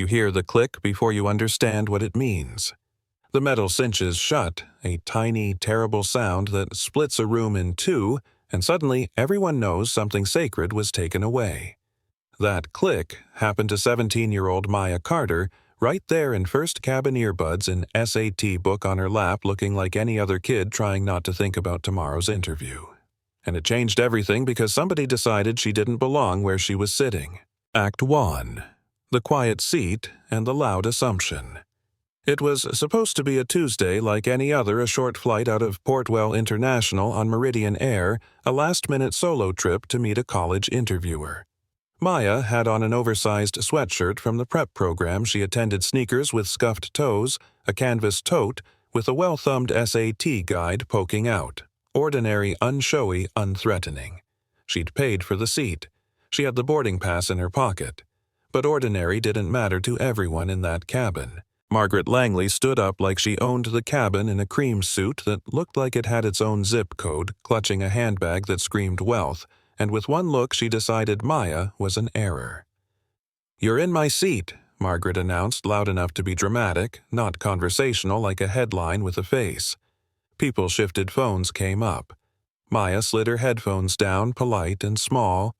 You hear the click before you understand what it means. The metal cinches shut, a tiny, terrible sound that splits a room in two, and suddenly everyone knows something sacred was taken away. That click happened to 17-year-old Maya Carter, right there in first cabin earbuds and SAT book on her lap, looking like any other kid trying not to think about tomorrow's interview. And it changed everything because somebody decided she didn't belong where she was sitting. Act 1. The quiet seat and the loud assumption. It was supposed to be a Tuesday like any other, a short flight out of Portwell International on Meridian Air, a last-minute solo trip to meet a college interviewer. Maya had on an oversized sweatshirt from the prep program. She attended, sneakers with scuffed toes, a canvas tote with a well-thumbed SAT guide poking out. Ordinary, unshowy, unthreatening. She'd paid for the seat. She had the boarding pass in her pocket. But ordinary didn't matter to everyone in that cabin. Margaret Langley stood up like she owned the cabin in a cream suit that looked like it had its own zip code, clutching a handbag that screamed wealth, and with one look she decided Maya was an error. "You're in my seat," Margaret announced, loud enough to be dramatic, not conversational like a headline with a face. People shifted, phones came up. Maya slid her headphones down, polite and small.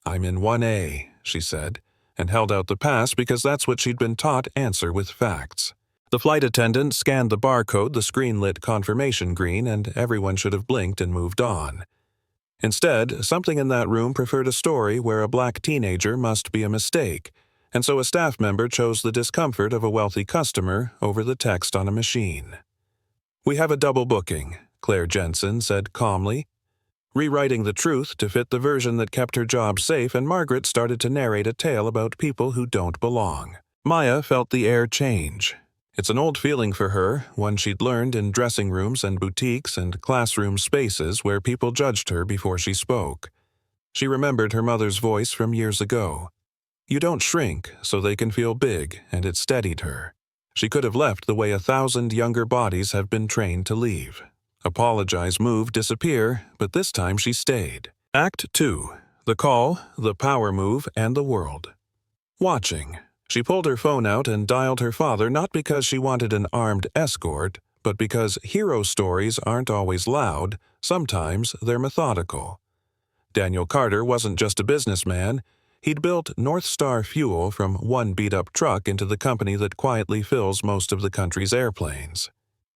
"I'm in 1A, she said, and held out the pass because that's what she'd been taught, answer with facts. The flight attendant scanned the barcode, the screen lit confirmation green, and everyone should have blinked and moved on. Instead, something in that room preferred a story where a black teenager must be a mistake, and so a staff member chose the discomfort of a wealthy customer over the text on a machine. "We have a double booking," Claire Jensen said calmly, rewriting the truth to fit the version that kept her job safe, and Margaret started to narrate a tale about people who don't belong. Maya felt the air change. It's an old feeling for her, one she'd learned in dressing rooms and boutiques and classroom spaces where people judged her before she spoke. She remembered her mother's voice from years ago. "You don't shrink so they can feel big," and it steadied her. She could have left the way 1,000 younger bodies have been trained to leave. Apologize, move, disappear, but this time she stayed. Act 2. The call, the power move, and the world. Watching. She pulled her phone out and dialed her father, not because she wanted an armed escort, but because hero stories aren't always loud, sometimes they're methodical. Daniel Carter wasn't just a businessman. He'd built North Star Fuel from one beat-up truck into the company that quietly fills most of the country's airplanes.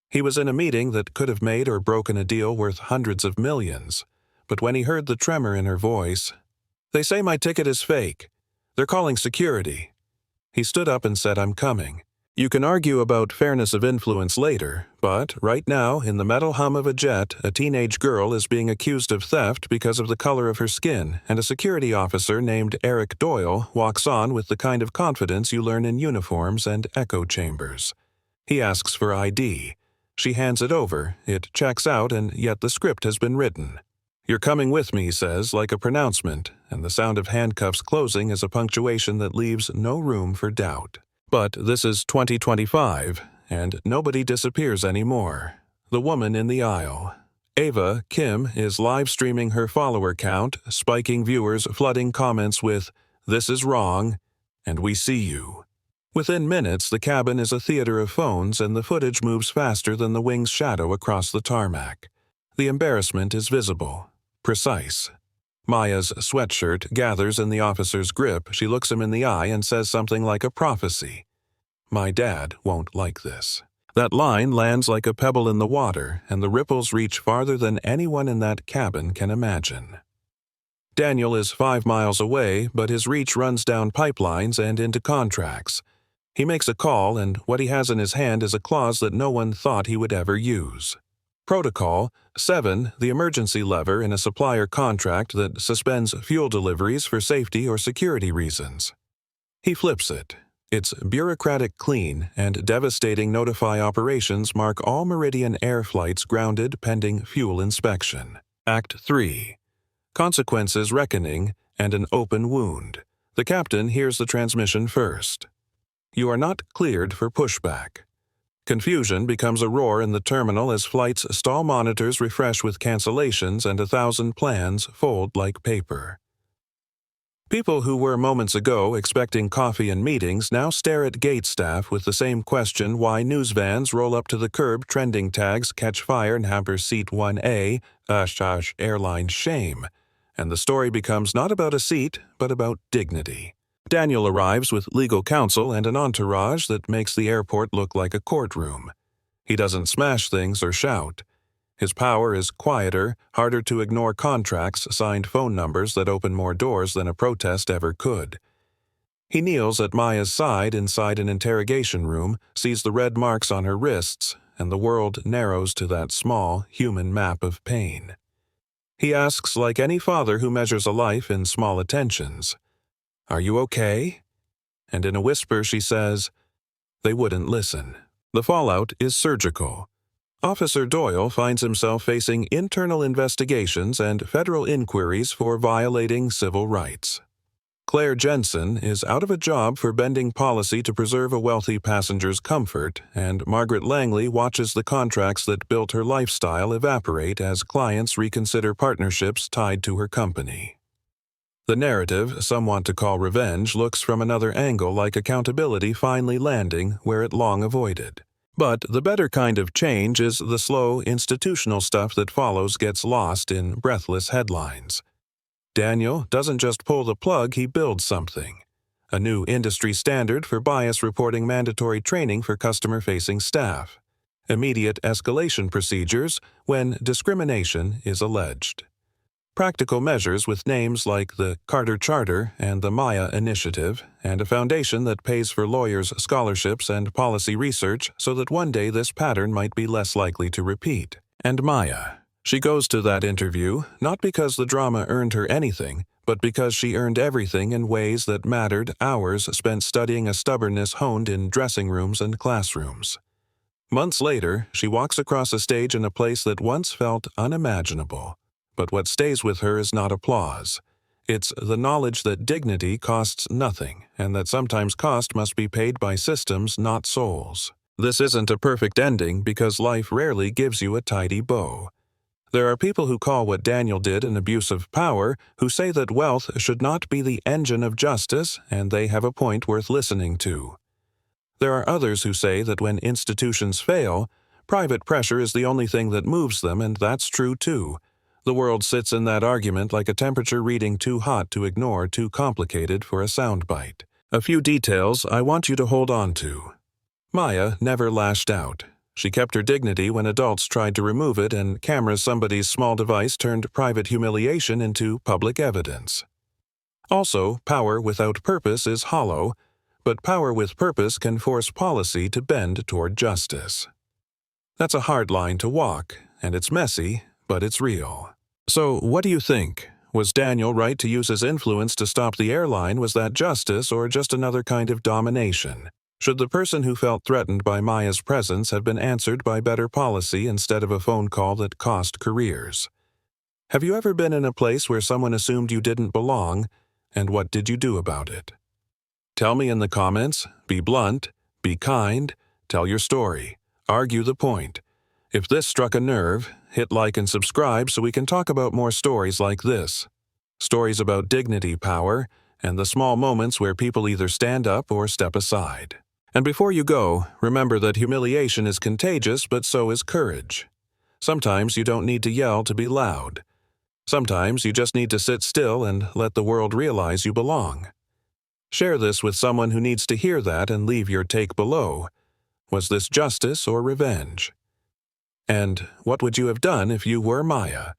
He was in a meeting that could have made or broken a deal worth hundreds of millions, but when he heard the tremor in her voice, "They say my ticket is fake. They're calling security." He stood up and said, "I'm coming. You can argue about fairness of influence later, but right now, in the metal hum of a jet, a teenage girl is being accused of theft because of the color of her skin, and a security officer named Eric Doyle walks on with the kind of confidence you learn in uniforms and echo chambers. He asks for ID. She hands it over, it checks out, and yet the script has been written. 'You're coming with me,' he says, like a pronouncement, and the sound of handcuffs closing is a punctuation that leaves no room for doubt. But this is 2025, and nobody disappears anymore. The woman in the aisle. Ava Kim is live streaming her follower count, spiking viewers, flooding comments with, "This is wrong," and "We see you." Within minutes, the cabin is a theater of phones, and the footage moves faster than the wing's shadow across the tarmac. The embarrassment is visible, precise. Maya's sweatshirt gathers in the officer's grip. She looks him in the eye and says something like a prophecy. "My dad won't like this." That line lands like a pebble in the water, and the ripples reach farther than anyone in that cabin can imagine. Daniel is 5 miles away, but his reach runs down pipelines and into contracts. He makes a call, and what he has in his hand is a clause that no one thought he would ever use. Protocol 7, the emergency lever in a supplier contract that suspends fuel deliveries for safety or security reasons. He flips it. Its bureaucratic clean and devastating notify operations mark all Meridian Air flights grounded pending fuel inspection. Act 3. Consequences reckoning and an open wound. The captain hears the transmission first. "You are not cleared for pushback." Confusion becomes a roar in the terminal as flight's stall monitors refresh with cancellations and 1,000 plans fold like paper. People who were moments ago expecting coffee and meetings now stare at gate staff with the same question why news vans roll up to the curb, trending tags catch fire and hamper seat 1A, airline shame. And the story becomes not about a seat, but about dignity. Daniel arrives with legal counsel and an entourage that makes the airport look like a courtroom. He doesn't smash things or shout. His power is quieter, harder to ignore contracts, signed phone numbers that open more doors than a protest ever could. He kneels at Maya's side inside an interrogation room, sees the red marks on her wrists, and the world narrows to that small, human map of pain. He asks like any father who measures a life in small attentions, "Are you okay?" And in a whisper she says, "They wouldn't listen." The fallout is surgical. Officer Doyle finds himself facing internal investigations and federal inquiries for violating civil rights. Claire Jensen is out of a job for bending policy to preserve a wealthy passenger's comfort, and Margaret Langley watches the contracts that built her lifestyle evaporate as clients reconsider partnerships tied to her company. The narrative, some want to call revenge, looks from another angle like accountability finally landing where it long avoided. But the better kind of change is the slow, institutional stuff that follows gets lost in breathless headlines. Daniel doesn't just pull the plug, he builds something. A new industry standard for bias reporting, mandatory training for customer-facing staff. Immediate escalation procedures when discrimination is alleged. Practical measures with names like the Carter Charter and the Maya Initiative, and a foundation that pays for lawyers' scholarships and policy research so that one day this pattern might be less likely to repeat. And Maya. She goes to that interview not because the drama earned her anything, but because she earned everything in ways that mattered, hours spent studying a stubbornness honed in dressing rooms and classrooms. Months later, she walks across a stage in a place that once felt unimaginable. But what stays with her is not applause. It's the knowledge that dignity costs nothing, and that sometimes cost must be paid by systems, not souls. This isn't a perfect ending because life rarely gives you a tidy bow. There are people who call what Daniel did an abuse of power, who say that wealth should not be the engine of justice, and they have a point worth listening to. There are others who say that when institutions fail, private pressure is the only thing that moves them, and that's true too. The world sits in that argument like a temperature reading too hot to ignore, too complicated for a soundbite. A few details I want you to hold on to. Maya never lashed out. She kept her dignity when adults tried to remove it, and cameras somebody's small device turned private humiliation into public evidence. Also, power without purpose is hollow, but power with purpose can force policy to bend toward justice. That's a hard line to walk, and it's messy, but it's real. So, what do you think? Was Daniel right to use his influence to stop the airline? Was that justice or just another kind of domination? Should the person who felt threatened by Maya's presence have been answered by better policy instead of a phone call that cost careers? Have you ever been in a place where someone assumed you didn't belong, and what did you do about it? Tell me in the comments, be blunt, be kind, tell your story, argue the point. If this struck a nerve, hit like and subscribe so we can talk about more stories like this. Stories about dignity, power, and the small moments where people either stand up or step aside. And before you go, remember that humiliation is contagious, but so is courage. Sometimes you don't need to yell to be loud. Sometimes you just need to sit still and let the world realize you belong. Share this with someone who needs to hear that and leave your take below. Was this justice or revenge? And what would you have done if you were Maya?